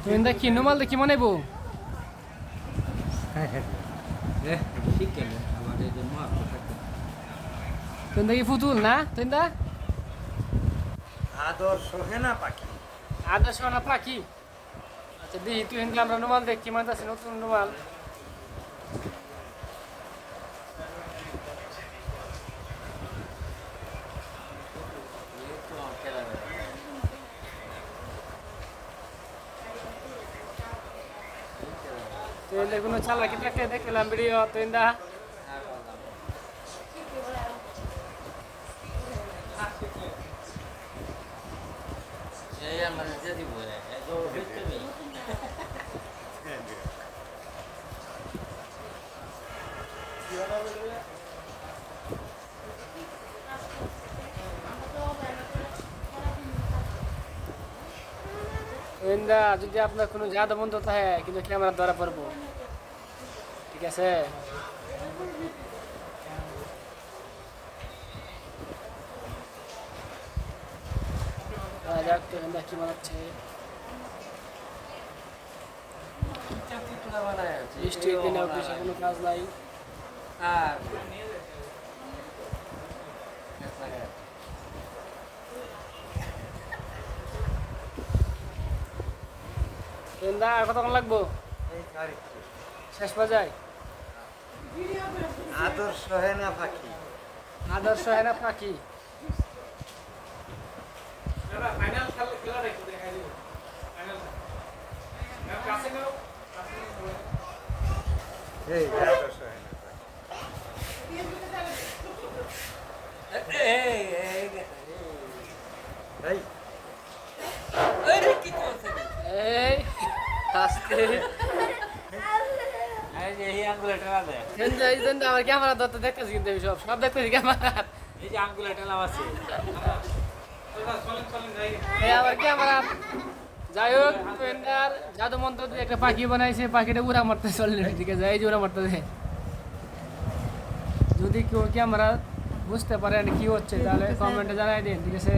তুমি দেখি নুমাল দেখি মনে বউ তুমি দেখি ফুতুল না তুই দা আদর্শ হেনা পাখি। আদর্শ না পাখি। আচ্ছা দেখি তুই হিন্দু আমরা নুমাল দেখি মানে আছে নতুন নুমাল। তুই কোনো চালা কি দেখতে দেখলাম ভিডিও তুই দা যদি আপনার কোনো জাদু বন্ধ থাকে কিন্তু ক্যামেরা ধরা পড়বো ঠিক আছে যাক তো কি বানাচ্ছে বৃষ্টির দিনে অফিসে কোনো কাজ নাই আর কতক্ষণ লাগবো শেষ পর্যায়ে আদর্শ হেনা পাখি। আদর্শ হেনা পাখি এই আদর্শ হেনা পাখি। এই এই আস্তে আমার ক্যামেরা ধরতে দেখতেছি কিন্তু আমি সব দেখতেছি ক্যামেরা আমার ক্যামেরা যাই হোক জাদু মন্ত্র দিয়ে একটা পাখি বানাইছে পাখিটা উড়া মারতে চললে ঠিক আছে এই যে উড়া মারতে যদি কেউ ক্যামেরা বুঝতে পারেন কি হচ্ছে তাহলে কমেন্টে জানাই দিন ঠিক আছে